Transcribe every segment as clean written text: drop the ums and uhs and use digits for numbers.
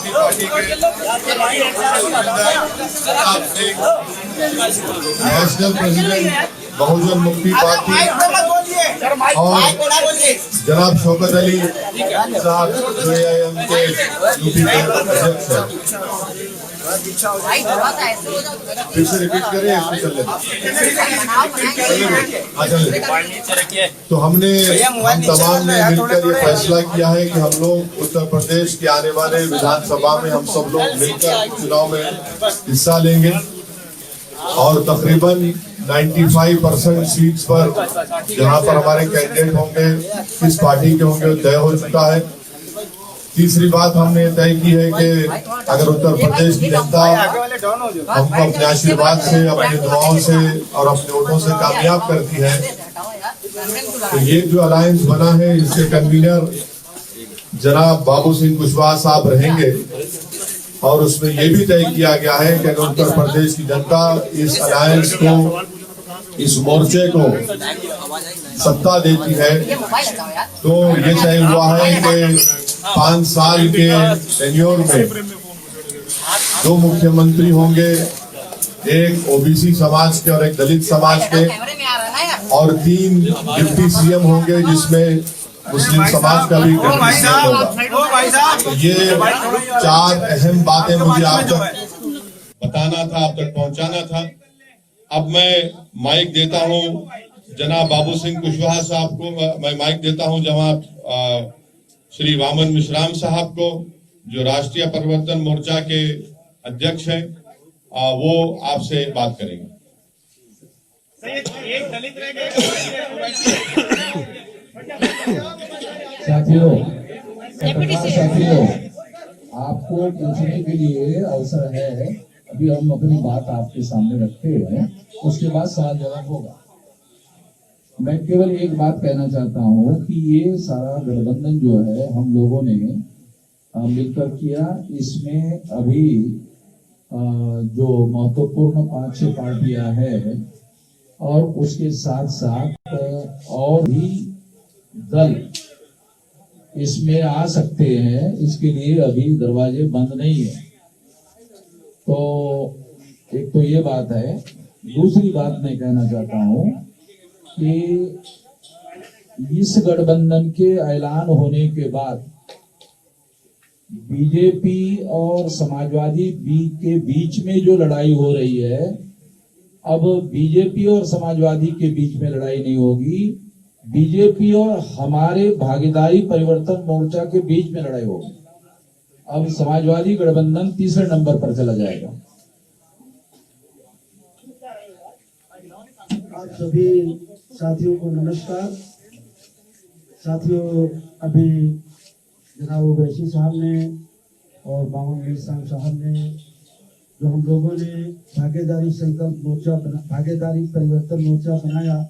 Samajwadi party के national president बहुजन मुक्ति party और जनाब शौकत अली साहब जो AIM के यूपी के अध्यक्ष हैं। फिर से रिपीट करें, तो हम तमाम ने मिलकर ये फैसला किया है कि हम लोग उत्तर प्रदेश के आने वाले विधानसभा में हम सब लोग मिलकर चुनाव में हिस्सा लेंगे और तकरीबन 95% सीट्स पर जहां पर हमारे कैंडिडेट होंगे किस पार्टी के होंगे तय हो चुका है। तीसरी बात हमने तय की है कि अगर उत्तर प्रदेश की जनता हमको अपने आशीर्वाद से, अपनी दुआओं से और अपने वोटों से कामयाब करती है तो ये जो अलायंस बना है इसके कन्वीनर जनाब बाबू सिंह कुशवाहा साहब रहेंगे और उसमें ये भी तय किया गया है कि अगर उत्तर प्रदेश की जनता इस अलायंस को, इस मोर्चे को सत्ता देती है तो ये तय हुआ है कि 5 साल के टेन्योर में 2 मुख्यमंत्री होंगे, एक ओबीसी समाज के और एक दलित समाज के, और 3 डिप्टी CM होंगे जिसमें मुस्लिम समाज का भी होगा। तो ये 4 अहम बातें मुझे आप तक बताना था, आप तक पहुंचाना था। अब मैं माइक देता हूं जनाब बाबू सिंह कुशवाहा साहब को, मैं माइक देता हूं जनाब श्री वामन मिश्राम साहब को जो राष्ट्रीय परिवर्तन मोर्चा के अध्यक्ष हैं, वो आपसे बात करेंगे। साथियों, आपको पूछने के लिए अवसर है। अभी हम अपनी बात आपके सामने रखते हैं, उसके बाद सवाल जवाब होगा। मैं केवल एक बात कहना चाहता हूं कि ये सारा गठबंधन जो है हम लोगों ने मिलकर किया। इसमें अभी जो महत्वपूर्ण 5-6 पार्टियां हैं और उसके साथ साथ और भी दल इसमें आ सकते हैं, इसके लिए अभी दरवाजे बंद नहीं है। तो एक तो ये बात है। दूसरी बात मैं कहना चाहता हूं कि इस गठबंधन के ऐलान होने के बाद बीजेपी और समाजवादी के बीच में जो लड़ाई हो रही है, अब बीजेपी और समाजवादी के बीच में लड़ाई नहीं होगी, बीजेपी और हमारे भागीदारी परिवर्तन मोर्चा के बीच में लड़ाई होगी। अब समाजवादी गठबंधन तीसरे नंबर पर चला जाएगा। आप सभी साथियों को नमस्कार। साथियों, अभी जनाब ओवैसी साहब ने और बावन मिश्राम साहब ने जो हम लोगों ने भागीदारी संकल्प मोर्चा भागीदारी परिवर्तन मोर्चा बनाया,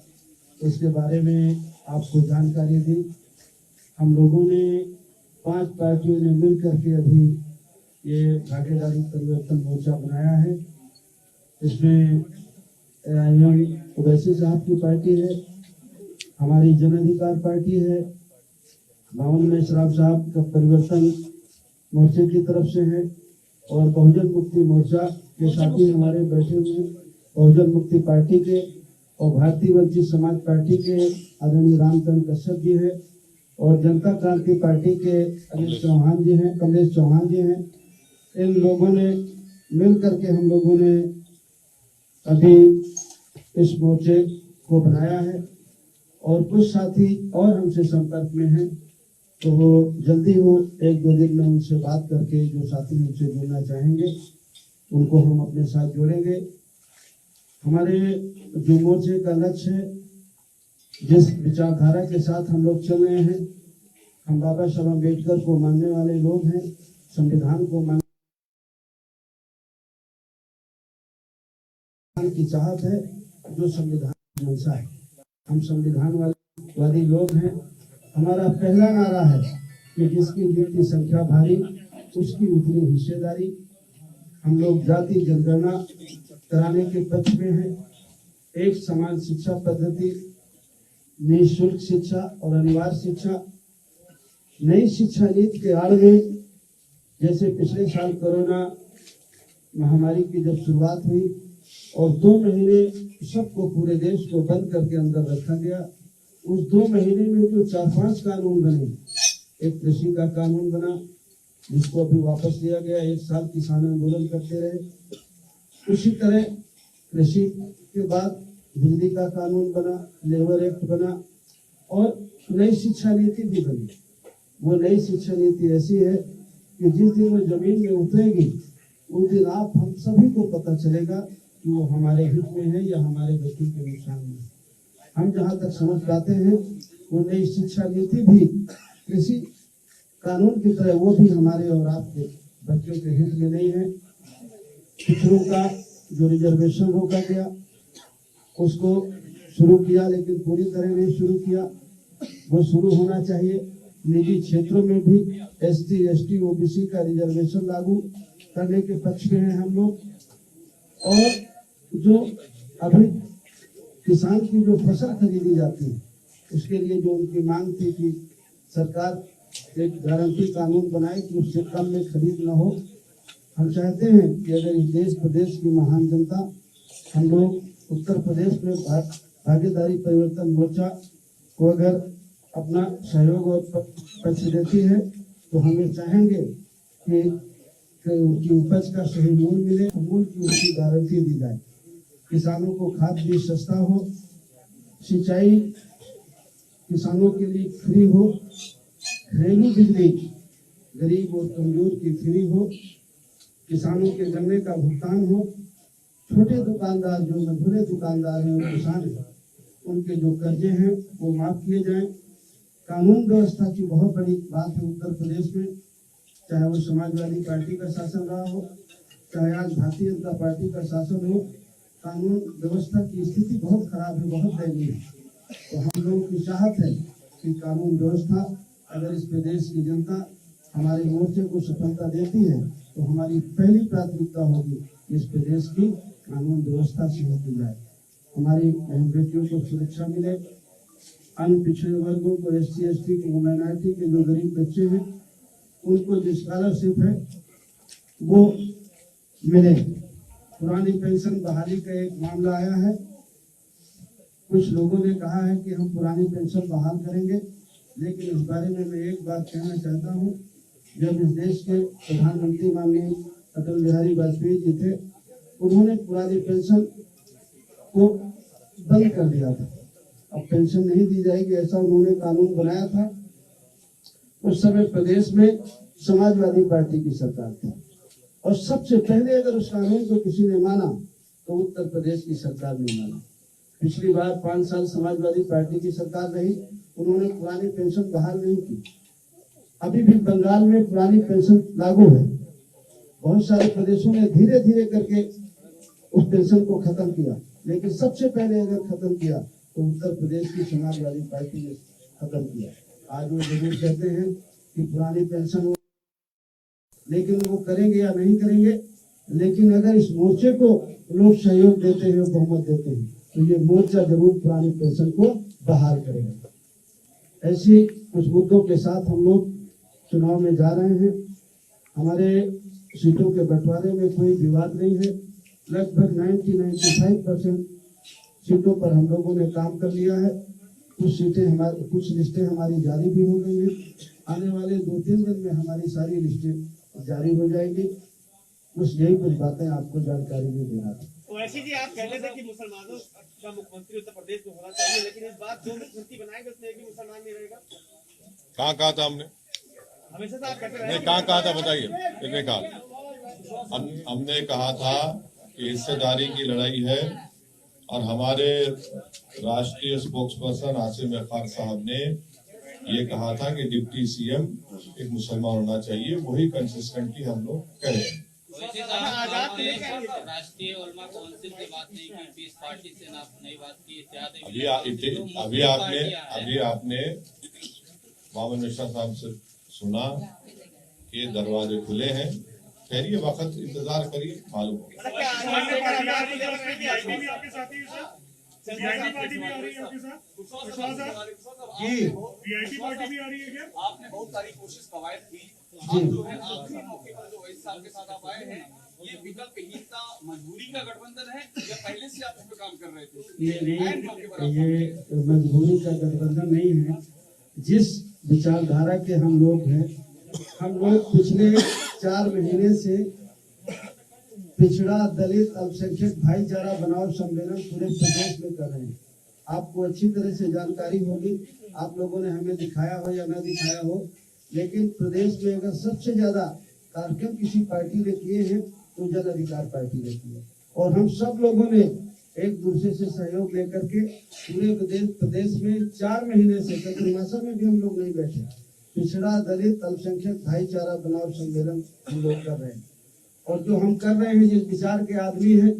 उसके बारे में आपको जानकारी दी। हम लोगों ने 5 पार्टियों ने मिल करके अभी ये भागीदारी परिवर्तन मोर्चा बनाया है। इसमें ओवैसी साहब की पार्टी है, हमारी जन अधिकार पार्टी है, बावन मिश्राम साहब का परिवर्तन मोर्चे की तरफ से है और बहुजन मुक्ति मोर्चा के साथी हमारे बैठे हुए बहुजन मुक्ति पार्टी के और भारतीय वंचित समाज पार्टी के आदरणीय रामचंद्र कश्यप जी हैं और जनता क्रांति पार्टी के कमलेश चौहान जी हैं। इन लोगों ने मिल करके हम लोगों ने अभी इस मोर्चे को बनाया है और कुछ साथी और हमसे संपर्क में हैं, तो वो जल्दी हो 1-2 दिन में उनसे बात करके जो साथी हमसे जुड़ना चाहेंगे उनको हम अपने साथ जोड़ेंगे। हमारे जो मोर्चे का लक्ष्य है, जिस विचारधारा के साथ हम लोग चल रहे हैं, हम बाबा साहब अम्बेडकर को मानने वाले लोग हैं, संविधान को मानने की चाहत है, जो संविधान की मंशा है। हम संविधान वादी लोग हैं। हमारा पहला नारा है कि जिसकी गिनती संख्या भारी उसकी उतनी हिस्सेदारी। हम लोग जाति जनगणना कराने के पक्ष में हैं। एक समान शिक्षा पद्धति, निःशुल्क शिक्षा और अनिवार्य शिक्षा, नई शिक्षा नीति के आड़ में जैसे पिछले साल कोरोना महामारी की जब शुरुआत हुई और 2 महीने सबको पूरे देश को बंद करके अंदर रखा गया, उस 2 महीने में जो 4-5 कानून बने, एक कृषि का कानून बना जिसको अभी वापस लिया गया, 1 साल किसान आंदोलन करते रहे। उसी तरह कृषि के बाद बिजली का कानून बना, लेबर एक्ट बना और नई शिक्षा नीति भी बनी। वो नई शिक्षा नीति ऐसी है कि जिस दिन वो जमीन में उतरेगी उस दिन आप हम सभी को पता चलेगा कि वो हमारे हित में है या हमारे बच्चों के नुकसान में। हम जहाँ तक समझ पाते हैं वो नई शिक्षा नीति भी कृषि कानून की तरह वो भी हमारे और आपके बच्चों के हित में नहीं है। पिछड़ों का जो रिजर्वेशन रोका गया उसको शुरू किया, लेकिन पूरी तरह नहीं शुरू किया, वो शुरू होना चाहिए। निजी क्षेत्रों में भी SC, ST, OBC का रिजर्वेशन लागू करने के पक्ष में हैं हम लोग। और जो अभी किसान की जो फसल खरीदी जाती है उसके लिए जो उनकी मांग थी कि सरकार एक गारंटी कानून बनाए कि उससे कम में खरीद न हो। हम चाहते हैं कि अगर इस देश प्रदेश की महान जनता हम लोग उत्तर प्रदेश में भागीदारी परिवर्तन मोर्चा को अगर अपना सहयोग और पक्ष देती है तो हमें चाहेंगे कि उनकी उपज का सही मूल्य मिले, मूल्य की उसकी गारंटी दी जाए, किसानों को खाद बीज सस्ता हो, सिंचाई किसानों के लिए फ्री हो, घरेलू बिजली गरीब और कमजोर की फ्री हो, किसानों के गन्ने का भुगतान हो, छोटे दुकानदार जो मझोले दुकानदार हैं और किसान हैं उनके जो कर्जे हैं वो माफ किए जाएं। कानून व्यवस्था की बहुत बड़ी बात है उत्तर प्रदेश में, चाहे वो समाजवादी पार्टी का शासन रहा हो, चाहे आज भारतीय जनता पार्टी का शासन हो, कानून व्यवस्था की स्थिति बहुत खराब है, बहुत दयनीय है। तो हम लोगों की चाहत है कि कानून व्यवस्था अगर इस प्रदेश की जनता हमारे मोर्चे को सफलता देती है तो हमारी पहली प्राथमिकता होगी इस प्रदेश की कानून व्यवस्था से होती जाए, हमारी बहन बेटियों को सुरक्षा मिले, अन्य पिछड़े वर्गों को SC, ST को, माइनॉरिटी के जो गरीब बच्चे हैं उनको जो स्कॉलरशिप है वो मिले। पुरानी पेंशन बहाली का एक मामला आया है, कुछ लोगों ने कहा है कि हम पुरानी पेंशन बहाल करेंगे, लेकिन इस बारे में मैं एक बात कहना चाहता हूँ। जब इस देश के प्रधानमंत्री माननीय अटल बिहारी वाजपेयी जी थे, उन्होंने पुरानी पेंशन को बंद कर दिया था, अब पेंशन नहीं दी जाएगी ऐसा उन्होंने कानून बनाया था। उस समय प्रदेश में समाजवादी पार्टी की सरकार थी और सबसे पहले अगर उस कानून को किसी ने माना तो उत्तर प्रदेश की सरकार ने माना। पिछली बार 5 साल समाजवादी पार्टी की सरकार रही, उन्होंने पुरानी पेंशन बहाल नहीं की। अभी भी बंगाल में पुरानी पेंशन लागू है, बहुत सारे प्रदेशों ने धीरे धीरे करके उस पेंशन को खत्म किया, लेकिन सबसे पहले अगर खत्म किया तो उत्तर प्रदेश की समाजवादी पार्टी ने खत्म किया। आज वो जरूर कहते हैं कि पुरानी पेंशन, लेकिन वो करेंगे या नहीं करेंगे, लेकिन अगर इस मोर्चे को लोग सहयोग देते हैं, बहुमत देते हैं, तो ये मोर्चा जरूर पुरानी पेंशन को बहाल करेगा। ऐसी कुछ मुद्दों के साथ हम लोग चुनाव में जा रहे हैं। हमारे सीटों के बंटवारे में कोई विवाद नहीं है, लगभग 95% सीटों पर हम लोगों ने काम कर लिया है। कुछ लिस्टें हमारी जारी भी हो गई हैं, आने वाले 2-3 दिन में हमारी सारी लिस्टें जारी हो जाएगी। बस यही कुछ बातें आपको जानकारी में देना था। वैसे जी आप कह रहे थे कि मुसलमानों का मुख्यमंत्री उत्तर प्रदेश में होना चाहिए, लेकिन इस बार जो मुख्यमंत्री बनाएंगे उसमें एक भी मुसलमान नहीं रहेगा। कहाँ कहा था हमने? हमेशा से आप कहते रहे। नहीं, कहाँ कहा था बताइए, कितने कहा? हमने कहा था कि हिस्सेदारी की लड़ाई है और हमारे राष्ट्रीय स्पोक्स पर्सन आसिम अखार साहब ने ये कहा था कि डिप्टी CM एक मुसलमान होना चाहिए, वही कंसिस्टेंटली हम लोग कह रहे हैं। राष्ट्रीय उलमा काउंसिल की बात नहीं की, पीस पार्टी से ना नई बात की, अभी आपने मोहम्मद मिश्रा साहब से सुना कि दरवाजे खुले हैं, ठहरिए, वक्त इंतजार करिए, मालूम होगा। वीआईपी पार्टी भी आ रही है आपके साथ? कुशवाहा साहब, जी वीआईपी पार्टी भी आ रही है क्या? आपने बहुत सारी कोशिश कवायद की, आप जो है आखिरी मौके पर जो ओवैसी साहब के साथ आप आए हैं, ये विकल्पहीनता मजबूरी का गठबंधन है या पहले से आप इस पे काम कर रहे थे? ऐन मौके पर आप ये मजबूरी का गठबंधन नहीं है। जिस विचारधारा के हम लोग हैं, हम लोग पिछले 4 महीने से पिछड़ा दलित अल्पसंख्यक भाईचारा बनाओ सम्मेलन पूरे प्रदेश में कर रहे हैं। आपको अच्छी तरह से जानकारी होगी, आप लोगों ने हमें दिखाया हो या न दिखाया हो, लेकिन प्रदेश में अगर सबसे ज्यादा कार्यक्रम किसी पार्टी ने किए हैं तो जन अधिकार पार्टी ने किए, और हम सब लोगों ने एक दूसरे से सहयोग लेकर के पूरे प्रदेश में 4 महीने से चतुर्मासा में भी हम लोग नहीं बैठे, पिछड़ा दलित अल्पसंख्यक भाईचारा बनाओ सम्मेलन हम लोग कर रहे हैं। और जो हम कर रहे हैं, जिस विचार के आदमी हैं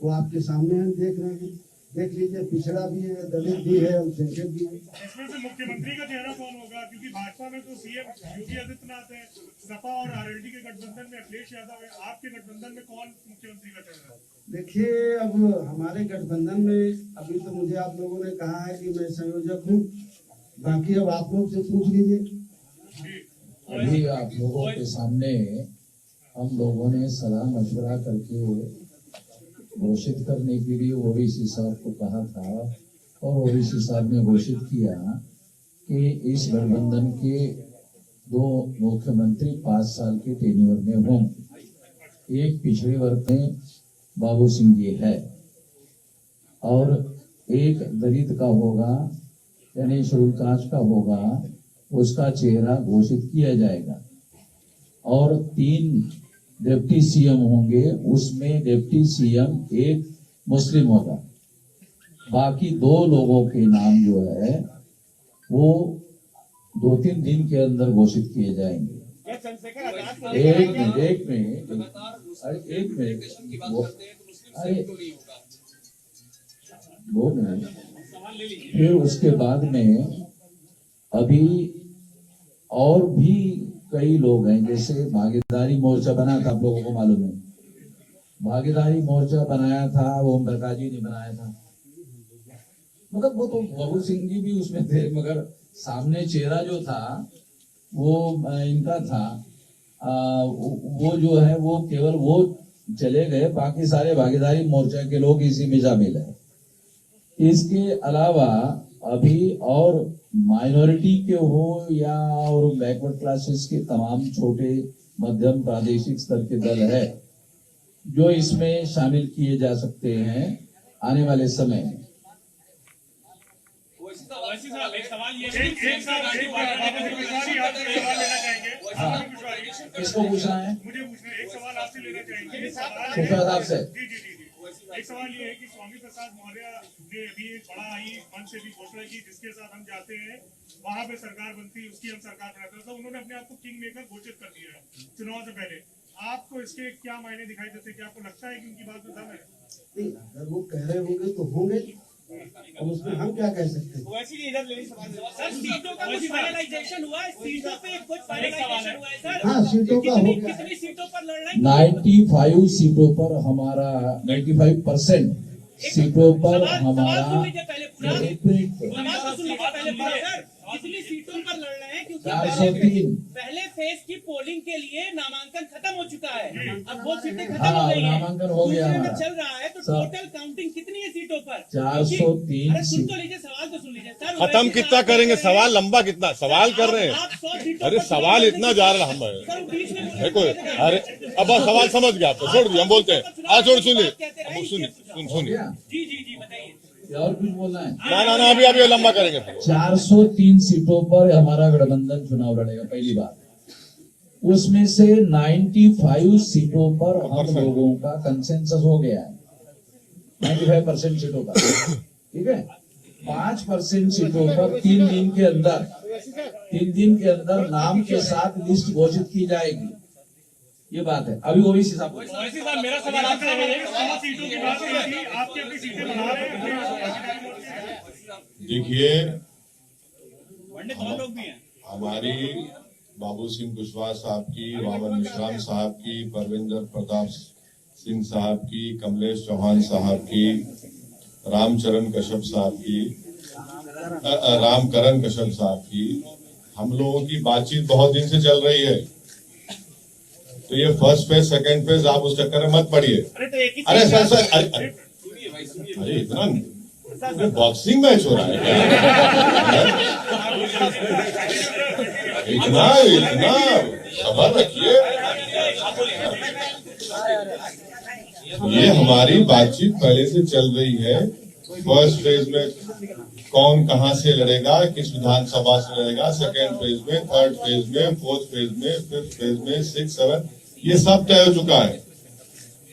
वो आपके सामने हम देख रहे हैं। देख लीजिए, पिछड़ा भी है, दलित भी है, अल्पसंख्यक भी है। इसमें से मुख्यमंत्री का चेहरा कौन होगा? क्योंकि भाजपा में तो सीएम योगी आदित्यनाथ है, सपा और आरएलडी के गठबंधन में अखिलेश यादव है, आपके गठबंधन में कौन मुख्यमंत्री का चेहरा है? देखिए, अब हमारे गठबंधन में अभी तो मुझे आप लोगों ने कहा है कि मैं संयोजक हूँ, बाकी अब आप लोग से पूछ लीजिए। अभी आप लोगों के सामने हम लोगों ने सलाह मशवरा करके घोषित करने के लिए ओवैसी साहब को कहा था, और ओवैसी साहब ने घोषित किया कि इस गठबंधन के 2 मुख्यमंत्री 5 साल के टेन्योर में होंगे। एक पिछड़े वर्ग में बाबू सिंह जी है और एक दलित का होगा, यानी शेड्यूल कास्ट का होगा, उसका चेहरा घोषित किया जाएगा। और 3 डिप्टी सीएम होंगे, उसमें डिप्टी सीएम एक मुस्लिम होगा। बाकी 2 लोगों के नाम जो है वो 2-3 दिन के अंदर घोषित किए जाएंगे। क्या चंद्रशेखर आजाद को एक मिनट लगातार अरे 1 मिनट की बात करते हैं तो मुस्लिम से क्यों नहीं होगा? 2 मिनट। फिर उसके बाद में अभी और भी कई लोग हैं, जैसे भागीदारी मोर्चा बना था, आप लोगों को मालूम है, भागीदारी मोर्चा बनाया था, वो ओम प्रकाश जी ने बनाया था, मगर वो तो बाबू सिंह जी भी उसमें थे, मगर सामने चेहरा जो था वो इनका था। वो जो है वो केवल वो चले गए, बाकी सारे भागीदारी मोर्चा के लोग इसी में शामिल है। इसके अलावा अभी और माइनॉरिटी के हो या और बैकवर्ड क्लासेस के तमाम छोटे मध्यम प्रादेशिक स्तर के दल है जो इसमें शामिल किए जा सकते हैं आने वाले समय में। वैसे साहब, एक सवाल ये है एक सवाल लेना चाहेंगे। किसको पूछना है? मुझे पूछना है, एक सवाल आपसे लेना चाहेंगे। सुखा साहब से। जी। एक सवाल ये है कि स्वामी प्रसाद मौर्य ने अभी एक बड़ा ही मन से भी घोषणा की, जिसके साथ हम जाते हैं वहां पे सरकार बनती, उसकी हम सरकार बनाते, तो उन्होंने अपने आप को किंग मेकर घोषित कर दिया है चुनाव से पहले। आपको इसके क्या मायने दिखाई देते? क्या आपको लगता है कि उनकी बात में दम है? नहीं, अगर वो कह रहे होंगे तो होंगे, और उसमें हम क्या कह सकते हैं? वैसे ही इधर लेने सवाल सर, सीटों का कुछ फाइनलाइजेशन हुआ है? सीटों पे कुछ फाइनलाइजेशन हुआ है सर? हाँ, सीटों का हो गया। कितनी सीटों पर लड़ रहे हैं? 95 सीटों पर हमारा 95% सीटों पर हमारा सुन लीजिए पहले पूरा। एक मिनट सवाल तो सुन लीजिए पहले पूरा सर। कितनी सीटों पर लड़ रहे हैं? क्योंकि 403 पहले फेज की पोलिंग के लिए नामांकन खत्म हो चुका है, अब वो सीटें खत्म हाँ, हो गई हैं। नामांकन हो गया दूसरे में हमारा। चल रहा है, तो सर, टोटल काउंटिंग कितनी है सीटों पर? 403 अरे सुन तो लीजिए, सवाल तो सुन लीजिए सर। खत्म वैसे कितना आप करेंगे? कह रहे हैं- सवाल लंबा कितना सवाल कर रहे आप हैं? 100 सीटों अरे पर सवाल चुनाव इतना लड़ने जा की- रहा हम सर, बीच में देखो, अरे अब सवाल समझ गया, आपको छोड़ दिया, हम बोलते हैं। आज छोड़ सुनिए, अब सुनिए। जी बताइए। और कुछ बोलना है? ना अभी लंबा करेंगे। 403 सीटों पर हमारा गठबंधन चुनाव लड़ेगा, पहली बात। उसमें से 95 सीटों पर हम लोगों का कंसेंसस हो गया है, 95% सीटों पर, ठीक है। 5% सीटों पर 3 दिन के अंदर नाम के साथ लिस्ट घोषित की जाएगी, ये बात है। अभी ओवैसी साहब वैसे साहब, मेरा सवाल आपसे है 100 सीटों की बात की थी, आपकी अपनी सीटें बढ़ा रहे हैं। देखिए, वनडे 2 लोग भी हैं। हमारी बाबू सिंह कुशवाहा साहब की, वामन मिश्राम साहब की, परविंदर प्रताप सिंह साहब की, कमलेश चौहान साहब की रामकरण कश्यप साहब की हम लोगों की बातचीत बहुत दिन से चल रही है। तो ये फर्स्ट फेज सेकंड फेज आप उस चक्कर में मत पड़िए। अरे सर अरे इतना बॉक्सिंग मैच हो रहा है क्या? इतना खबर रखिए। ये हमारी बातचीत पहले से चल रही है। फर्स्ट फेज में कौन कहां से लड़ेगा, किस विधानसभा से लड़ेगा, सेकेंड फेज में, थर्ड फेज में, फोर्थ फेज में, फिफ्थ फेज में, 6, 7 ये सब तय हो चुका है।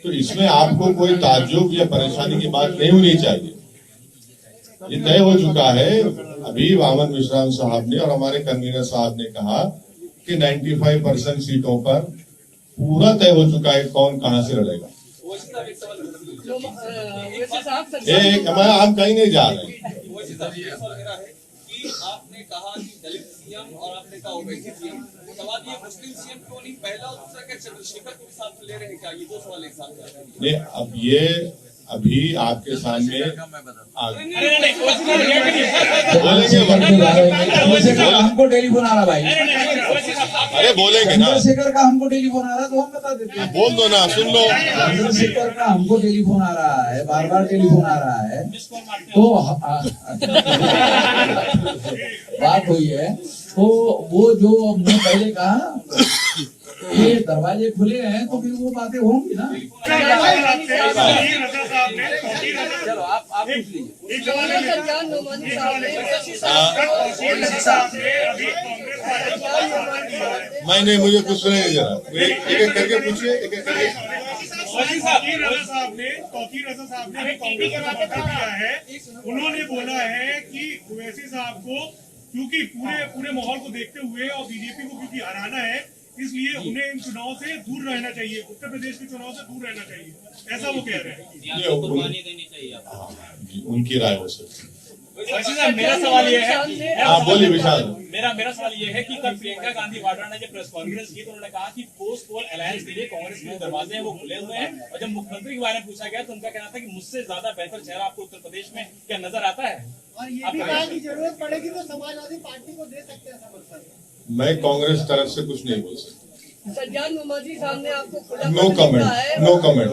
तो इसमें आपको कोई ताज्जुब या परेशानी की बात नहीं होनी चाहिए। ये तय हो चुका है। अभी वामन मिश्रा साहब ने और हमारे कन्वीनर साहब ने कहा कि 95% सीटों पर पूरा तय हो चुका है कौन कहां से लड़ेगा। हम कहीं नहीं जा रहे। आपने कहा कि दलित सीएम और आपने कहा ओवैसी सीएम, सवाल ये मुस्लिम सीएम क्यों नहीं पहला और दूसरा क्या चंद्रशेखर को साथ ले रहे हैं क्या? ये दो सवाल एक साथ कर रहे हैं। अब ये अभी आपके सामने हमको टेलीफोन आ रहा भाई। अरे बोलेंगे ना, चंद्रशेखर का हमको टेलीफोन आ रहा तो हम बता देते हैं। बोल दो ना, सुन लो। चंद्रशेखर का हमको टेलीफोन आ रहा है, बार टेलीफोन आ रहा है। तो बात हुई है। तो वो जो हमने पहले कहा ये दरवाजे खुले हैं तो फिर वो बातें होंगी ना। चलो आप पूछ लीजिए। नहीं मुझे कुछ नहीं जरा एक करके पूछिए, एक करके। तौकीर रजा साहब ने कांग्रेस को समर्थन दिया है। उन्होंने बोला है कि ओवैसी साहब को क्योंकि पूरे माहौल को देखते हुए और बीजेपी को क्योंकि हराना है, इसलिए उन्हें इन चुनाव से दूर रहना चाहिए, उत्तर प्रदेश के चुनाव से दूर रहना चाहिए, ऐसा वो कह रहे हैं। कुर्बानी देनी चाहिए आपको। उनकी राय हो सकती है। मेरा सवाल ये है, हाँ बोलिए विशाल। मेरा सवाल ये है कि कल प्रियंका गांधी वाड्रा ने जब प्रेस कॉन्फ्रेंस की तो उन्होंने कहा कि पोस्ट पोल अलायंस के लिए कांग्रेस के दरवाजे हैं वो खुले हुए हैं। और जब मुख्यमंत्री के बारे में पूछा गया तो उनका कहना था कि मुझसे ज्यादा बेहतर चेहरा आपको उत्तर प्रदेश में क्या नजर आता है? और ये भी कहा कि जरूरत पड़ेगी तो समाजवादी पार्टी को दे सकते हैं समर्थन। मैं कांग्रेस तरफ से कुछ नहीं बोल सकता। सज्जाद मोहम्मदी साहब ने आपको no comment, no comment,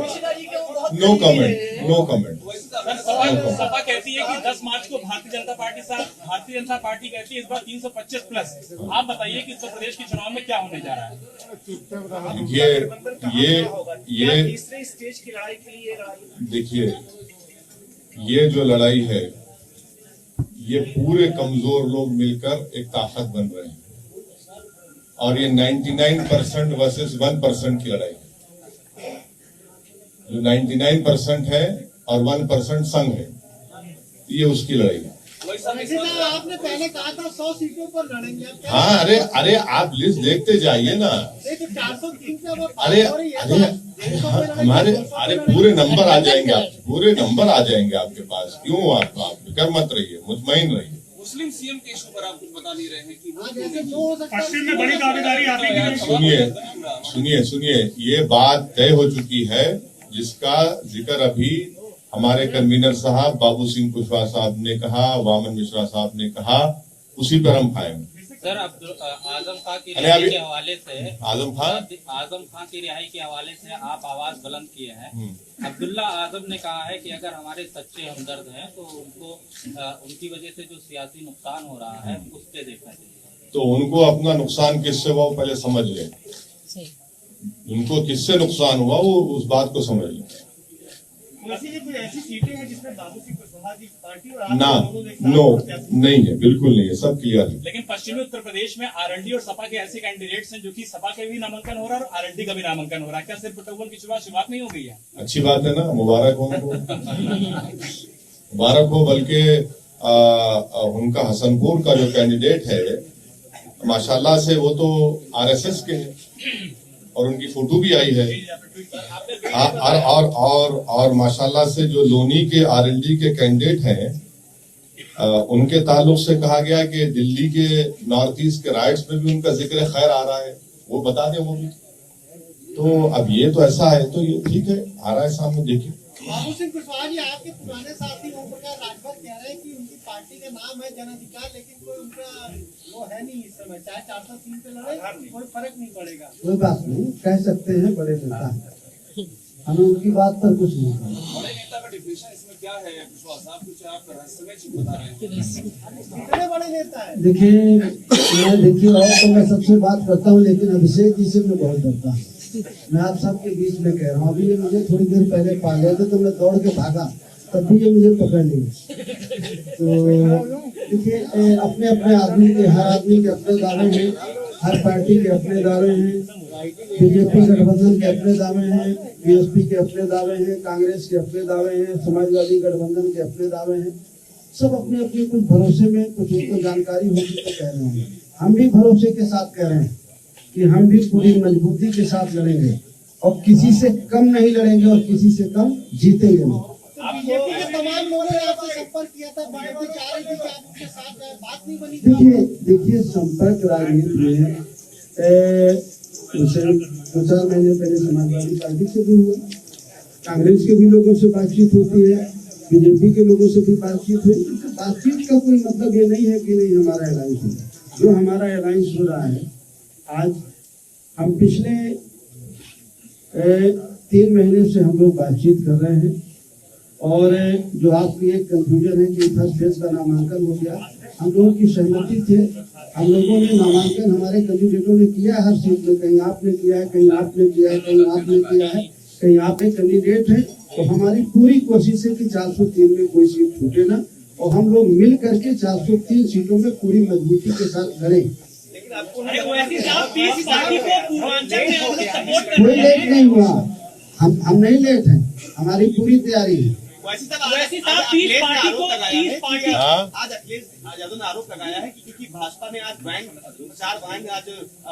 no comment, no comment. Sapa कहती है कि 10 मार्च को भारतीय जनता पार्टी कहती है इस बार 325 प्लस। आप बताइए कि उत्तर प्रदेश के चुनाव में क्या होने जा रहा है? ये तीसरे स्टेज की लड़ाई के लिए देखिए, ये जो लड़ाई है ये पूरे कमजोर लोग मिलकर एक ताकत बन रहे हैं और ये 99% वर्सेस 1% की लड़ाई है। जो 99% है और 1% संघ है, ये उसकी लड़ाई है। आपने पहले कहा था 100 सीटों पर लड़ेंगे। हाँ अरे आप लिस्ट देखते जाइए ना। 403 से अरे हमारे पूरे नंबर आ जाएंगे, पूरे नंबर आ जाएंगे आपके पास। क्यों आप फिक्र मत रहिए, मुतमईन रहिए। मुस्लिम सीएम के इशू पर आप कुछ बता नहीं रहे हैं कि पश्चिम में बड़ी दावेदारी आप ही की। सुनिए ये बात तय हो चुकी है जिसका जिक्र अभी हमारे कन्वीनर साहब बाबू सिंह कुशवाहा साहब ने कहा, वामन मिश्रा साहब ने कहा, उसी पर हम खाएंगे। सर आजम खां की रिहाई के हवाले से आजम खां की रिहाई के हवाले से आप आवाज बुलंद किए हैं। अब्दुल्ला आजम ने कहा है कि अगर हमारे सच्चे हमदर्द हैं तो उनको उनकी वजह से जो सियासी नुकसान हो रहा है उस पर देखना चाहिए। तो उनको अपना नुकसान किससे हुआ वो पहले समझ लें। उनको किससे नुकसान हुआ वो उस बात को समझ लें। कोई ऐसी सीटें हैं जिसमें बाबू सिंह कुशवाहा की पार्टी और ना नो नहीं है, बिल्कुल नहीं है, सब क्लियर है। लेकिन पश्चिमी उत्तर प्रदेश में आरएलडी और सपा के ऐसे कैंडिडेट्स हैं जो कि सपा के भी नामांकन हो रहा है और आरएलडी का भी नामांकन हो रहा है। क्या सिर्फ पटौन की शुरुआत नहीं हो गई है? अच्छी बात है ना, मुबारक हो उनको, मुबारक हो। बल्कि उनका हसनपुर का जो कैंडिडेट है माशाल्लाह से वो तो आरएसएस के हैं और उनकी फोटो भी आई है। और माशाल्लाह से जो लोनी के आरएलडी के कैंडिडेट हैं उनके ताल्लुक से कहा गया कि दिल्ली के नॉर्थ ईस्ट के राइट्स में भी उनका जिक्र खैर आ रहा है, वो बता दें वो भी। तो अब ये तो ऐसा है तो ये ठीक है, आ रहा है सामने, देखिए। बाबू सिंह कुशवाहा जी आपके पुराने साथी होंगे के नाम है जन अधिकार, लेकिन कोई उनका वो है नहीं इस समय, चाहे 403 पे लड़े कोई फर्क नहीं पड़ेगा। कोई बात नहीं, कह सकते हैं बड़े नेता, हमें उनकी बात पर कुछ नहीं कहना। बड़े नेता का डिफिनेशन इसमें क्या है विश्वास साहब, कुछ आप रहस्यमय चीज बता रहे हैं? कितने बड़े नेता है? देखिए और तो मैं सबसे बात करता हूँ, लेकिन अभिषेक जी से मैं बहुत डरता हूँ। मैं आप सबके बीच में कह रहा हूँ, अभी ये मुझे थोड़ी देर पहले पा गए थे तो मैं दौड़ के भागा, तब भी ये मुझे पकड़ लिए। तो देखिए अपने अपने आदमी के, हर आदमी के अपने दावे हैं, हर पार्टी के अपने दावे हैं, बीजेपी गठबंधन के अपने दावे हैं, बीएसपी के अपने दावे हैं, कांग्रेस के अपने दावे हैं, समाजवादी गठबंधन के अपने दावे हैं। सब अपने अपने कुछ भरोसे में, कुछ उनको जानकारी होगी तो कह रहे हैं। हम भी भरोसे के साथ कह रहे हैं कि हम भी पूरी मजबूती के साथ लड़ेंगे और किसी से कम नहीं लड़ेंगे और किसी से कम जीतेंगे नहीं। बीजेपी के तमाम लोगों ने आपसे संपर्क किया था, बीजेपी चाह रही थी कि आप उनके साथ बात नहीं बनी। देखिए संपर्क राजनीति में दो चार महीने पहले समाजवादी पार्टी से भी हुआ, कांग्रेस के भी लोगों से बातचीत होती है, बीजेपी के लोगों से भी बातचीत हुई। बातचीत का कोई मतलब ये नहीं है कि नहीं हमारा अलायंस हो, जो हमारा अलायंस हो रहा है। आज हम पिछले 3 महीने से हम लोग बातचीत कर रहे हैं और जो आपकी एक कंफ्यूजन है कि फर्स्ट फेज का नामांकन हो गया, हम लोगों की सहमति थे। हम लोगों ने नामांकन हमारे कैंडिडेटों ने किया है हर सीट में, कहीं आपने किया है, कहीं आपने किया है, कहीं आपने किया है, कहीं आप एक कैंडिडेट है। तो हमारी पूरी कोशिश है कि 403 में कोई सीट छूटे ना और हम लोग मिल करके 403 सीटों में पूरी मजबूती के साथ लड़ें। कोई लेट नहीं हुआ, हम नहीं लेट हैं, हमारी पूरी तैयारी है। आज अखिलेश यादव ने आरोप लगाया है कि क्योंकि भाजपा ने आज प्रचार बैंक आज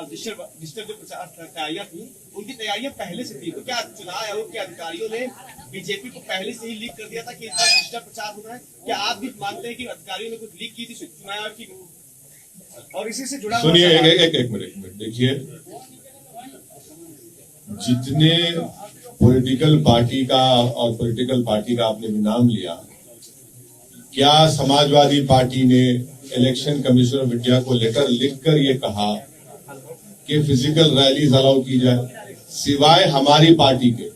डिजिटल जो प्रचार तैयारियां थी उनकी तैयारियां पहले से थी, तो क्या चुनाव आयोग के अधिकारियों ने बीजेपी को पहले से ही लीक कर दिया था कि इस बार डिजिटल प्रचार होना है? क्या आप भी मानते हैं कि अधिकारियों ने कुछ लीक की थी चुनाव आयोग की? और इसी से जुड़ा सुनिए एक मिनट देखिए, जितने पॉलिटिकल पार्टी का और पॉलिटिकल पार्टी का आपने भी नाम लिया, क्या समाजवादी पार्टी ने इलेक्शन कमीशन ऑफ इंडिया को लेटर लिखकर ये कहा कि फिजिकल रैलीज अलाउ की जाए? सिवाय हमारी पार्टी के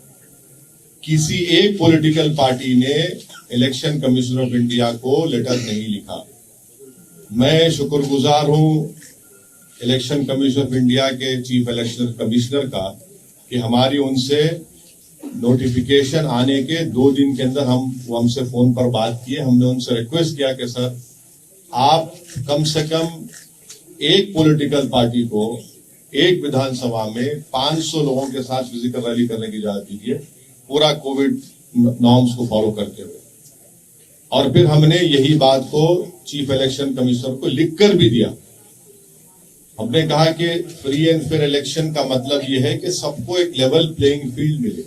किसी एक पॉलिटिकल पार्टी ने इलेक्शन कमीशन ऑफ इंडिया को लेटर नहीं लिखा। मैं शुक्रगुजार हूं इलेक्शन कमीशन ऑफ इंडिया के चीफ इलेक्शन कमिश्नर का कि हमारी उनसे नोटिफिकेशन आने के 2 दिन के अंदर वो हमसे फोन पर बात किए। हमने उनसे रिक्वेस्ट किया कि सर आप कम से कम एक पॉलिटिकल पार्टी को एक विधानसभा में 500 लोगों के साथ फिजिकल रैली करने की इजाजत दीजिए, पूरा कोविड नॉर्म्स को फॉलो करते हुए। और फिर हमने यही बात को चीफ इलेक्शन कमिश्नर को लिखकर भी दिया। हमने कहा कि फ्री एंड फेयर इलेक्शन का मतलब यह है कि सबको एक लेवल प्लेइंग फील्ड मिले,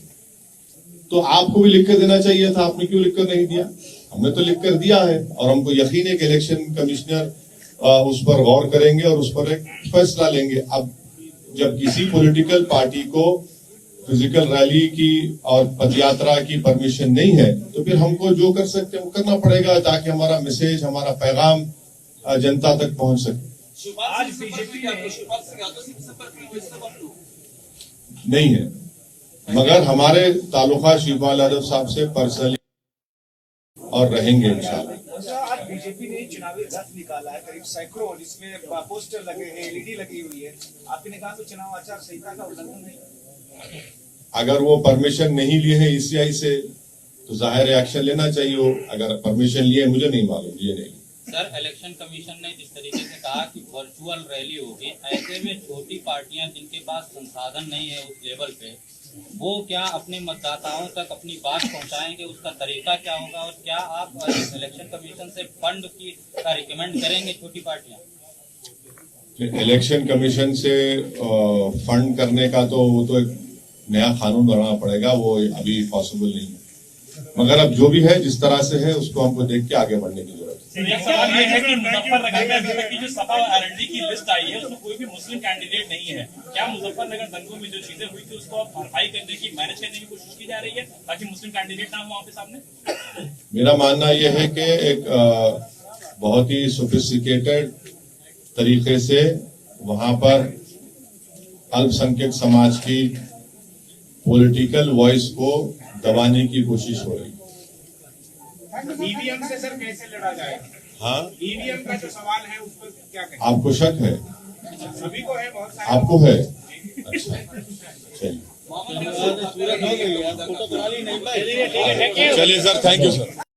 तो आपको भी लिखकर देना चाहिए था, आपने क्यों लिखकर नहीं दिया? हमने तो लिखकर दिया है और हमको यकीन है कि इलेक्शन कमिश्नर उस पर गौर करेंगे और उस पर एक फैसला लेंगे। अब जब किसी पॉलिटिकल पार्टी को फिजिकल रैली की और पदयात्रा की परमिशन नहीं है तो फिर हमको जो कर सकते हैं वो करना पड़ेगा ताकि हमारा मैसेज, हमारा पैगाम जनता तक पहुंच सके। आज बीजेपी नहीं है, मगर हमारे तालुका शिवपाल यादव साहब से पर्सनली और रहेंगे इंशाल्लाह। आज बीजेपी ने चुनावी रथ निकाला है, करीब सैकड़ों, जिसमें पोस्टर लगे हैं, एलईडी लगी हुई है। आपकी निगाह में चुनाव आचार संहिता का उल्लंघन नहीं? अगर वो परमिशन नहीं लिए हैं ईसीआई से तो जाहिर एक्शन लेना चाहिए। अगर परमिशन लिए मुझे नहीं मालूम, ये नहीं। सर, इलेक्शन कमीशन ने जिस तरीके से कहा कि वर्चुअल रैली होगी, ऐसे में छोटी पार्टियां जिनके पास संसाधन नहीं है उस लेवल पे, वो क्या अपने मतदाताओं तक अपनी बात पहुंचाएंगे? उसका तरीका क्या होगा? और क्या आप इलेक्शन कमीशन से फंड की रिकमेंड करेंगे छोटी पार्टियां? इलेक्शन कमीशन से फंड करने का तो वो तो एक नया कानून बनाना पड़ेगा, वो अभी पॉसिबल नहीं है। मगर अब जो भी है जिस तरह से है उसको हमको देख के आगे बढ़ने की जरूरत है। एक सवाल ये है कि मुजफ्फरनगर में अभी तक की जो सपा आरएलडी की लिस्ट आई है उसमें कोई भी मुस्लिम कैंडिडेट नहीं है। क्या मुजफ्फरनगर दंगों में जो चीजें हुई थी उसको भरपाई करने की, मैनेज करने की कोशिश की जा रही है ताकि मुस्लिम कैंडिडेट ना हो वहाँ पे सामने? मेरा मानना यह है कि एक बहुत ही सोफिस्टिकेटेड तरीके से वहां पर अल्पसंख्यक समाज की पॉलिटिकल वॉइस को दबाने की कोशिश हो रही है। ईवीएम से सर कैसे लड़ा जाएगा? हाँ, ईवीएम का जो सवाल है उस पर क्या कहें? आपको शक है? सभी को है, बहुत सारे आपको है? अच्छा, चलिए चलिए सर, थैंक यू सर।